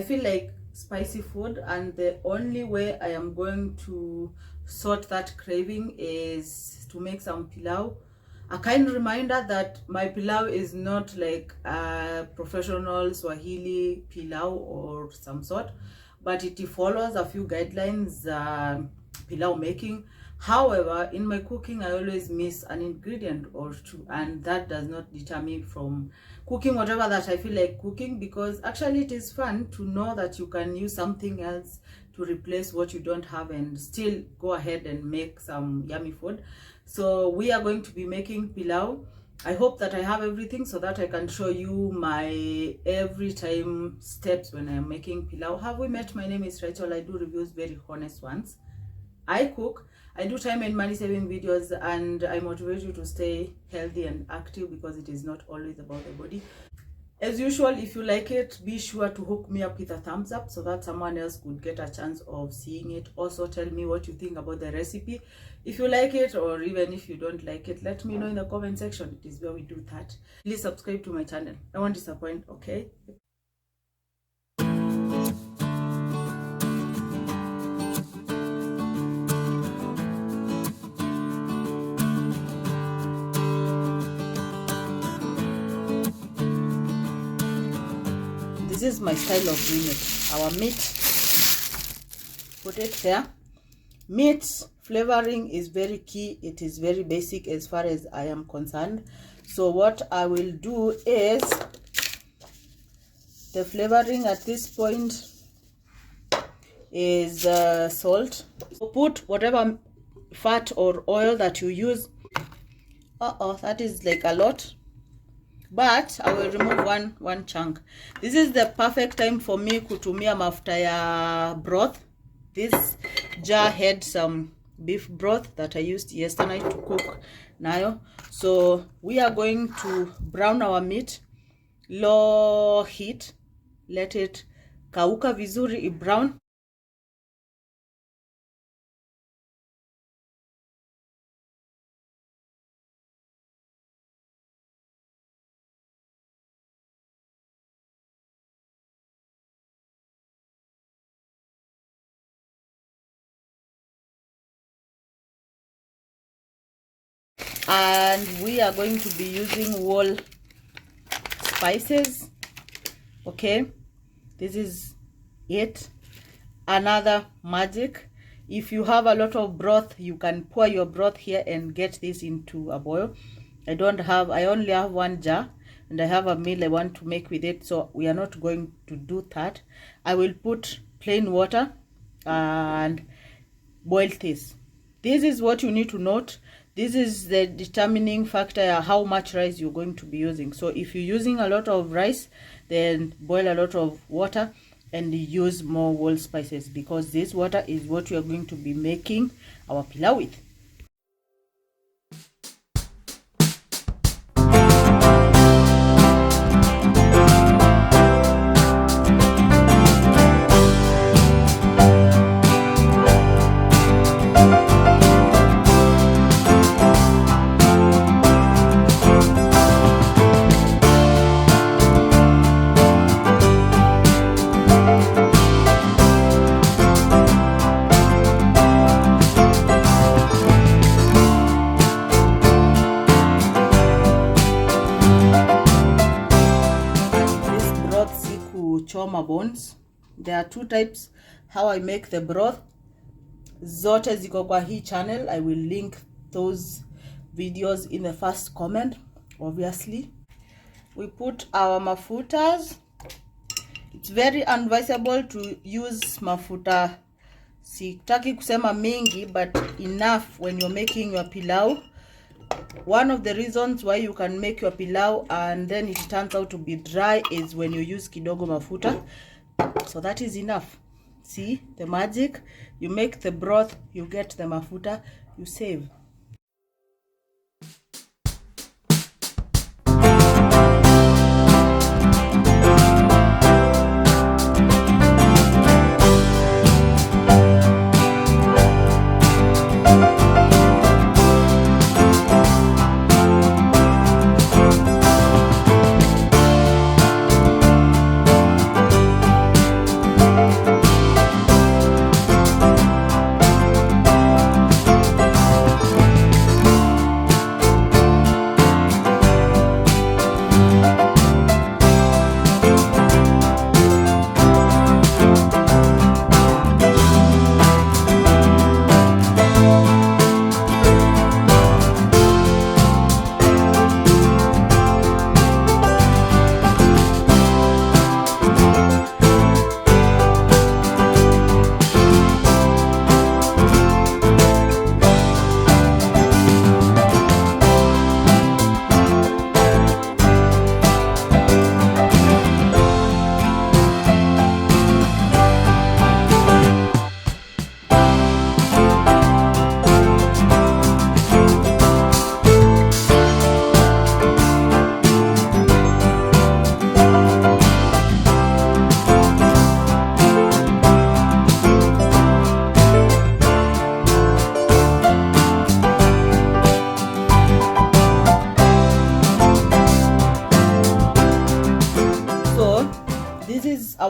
I feel like spicy food, and the only way I am going to sort that craving is to make some pilau. A kind reminder that my pilau is not like a professional Swahili pilau or some sort, but it follows a few guidelines pilau making. However, in my cooking, I always miss an ingredient or two, and that does not deter me from cooking whatever that I feel like cooking, because actually it is fun to know that you can use something else to replace what you don't have and still go ahead and make some yummy food. So we are going to be making pilau. I hope that I have everything so that I can show you my every time steps when I am making pilau. Have we met? My name is Rachel. I do reviews, very honest ones. I cook, I do time and money saving videos, and I motivate you to stay healthy and active, because it is not always about the body. As usual, if you like it, be sure to hook me up with a thumbs up so that someone else could get a chance of seeing it. Also, tell me what you think about the recipe. If you like it, or even if you don't like it, let me know in the comment section. It is where we do that. Please subscribe to my channel. I won't disappoint, okay? This is my style of doing it. Our meat, put it there. Meat flavoring is very key. It is very basic as far as I am concerned. So what I will do is, the flavoring at this point is salt. So put whatever fat or oil that you use. That is like a lot, but I will remove one chunk. This is the perfect time for me kutumia mafuta ya broth. This jar had some beef broth that I used yesterday to cook nayo. So we are going to brown our meat, low heat, let it kauka vizuri, brown. And we are going to be using whole spices. Okay, this is it. Another magic, if you have a lot of broth, you can pour your broth here and get this into a boil. I only have one jar, and I have a meal I want to make with it, so we are not going to do that. I will put plain water and boil this. This is what you need to note. This is the determining factor how much rice you're going to be using. So if you're using a lot of rice, then boil a lot of water and use more whole spices, because this water is what we are going to be making our pilau with. Choma bones. There are two types how I make the broth. Zote ziko kwa hii channel. I will link those videos in the first comment, obviously. We put our mafutas. It's very advisable to use mafuta, sitaki kusema mingi, but enough when you're making your pilau. One of the reasons why you can make your pilau and then it turns out to be dry is when you use kidogo mafuta. So that is enough. See the magic? You make the broth, you get the mafuta, you save.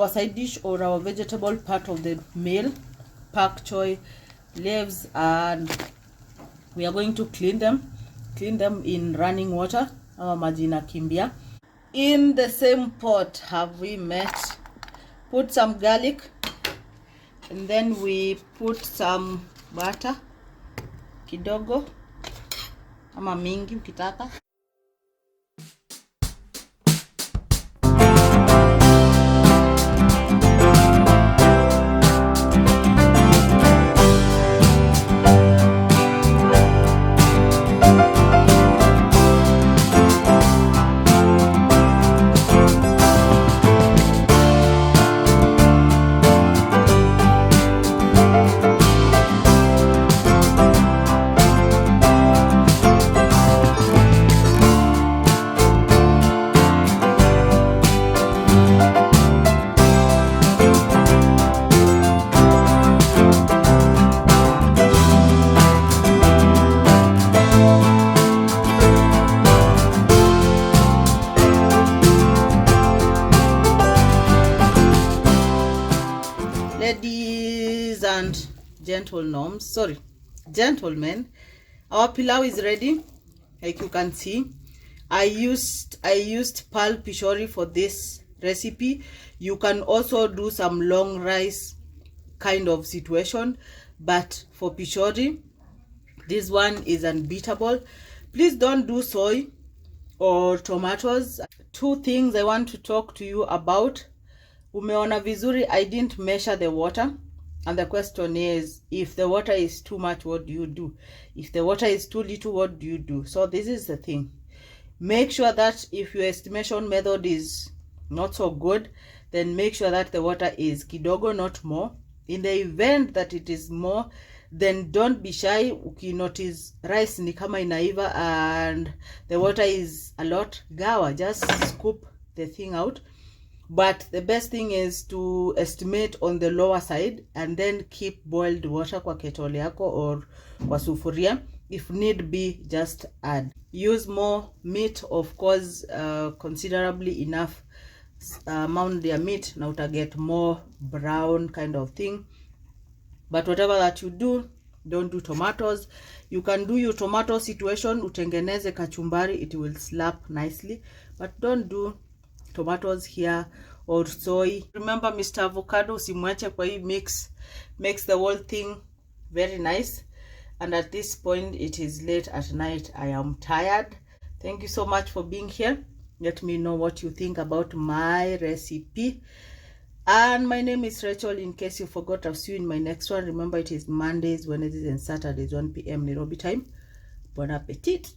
our side dish or our vegetable part of the meal, pak choy leaves, and we are going to clean them in running water. Majina kimbia. In the same pot have we met, put some garlic, and then we put some butter kidogo ama mingi ukitaka. Ladies and gentlemen, our pilau is ready. Like you can see, I used pal pishori for this recipe. You can also do some long rice kind of situation, but for pishori, this one is unbeatable. Please don't do soy or tomatoes. Two things I want to talk to you about. Umeona vizuri, I didn't measure the water, and the question is, if the water is too much, what do you do? If the water is too little, what do you do? So this is the thing. Make sure that if your estimation method is not so good, then make sure that the water is kidogo, not more. In the event that it is more, then don't be shy. Ukinotice rice ni kama inaiva and the water is a lot, gawa, just scoop the thing out. But the best thing is to estimate on the lower side and then keep boiled water kwa kettle yako or kwa sufuria. If need be, just add. Use more meat, of course, considerably enough amount their meat. Now to get more brown kind of thing. But whatever that you do, don't do tomatoes. You can do your tomato situation, utengeneze kachumbari, it will slap nicely. But don't do tomatoes here or soy. Remember, Mr. Avocado usimwache kwa hii mix, makes the whole thing very nice. And at this point, it is late at night. I am tired. Thank you so much for being here. Let me know what you think about my recipe. And my name is Rachel. In case you forgot, I'll see you in my next one. Remember, it is Mondays, Wednesdays, and Saturdays, 1 p.m. Nairobi time. Bon appetit.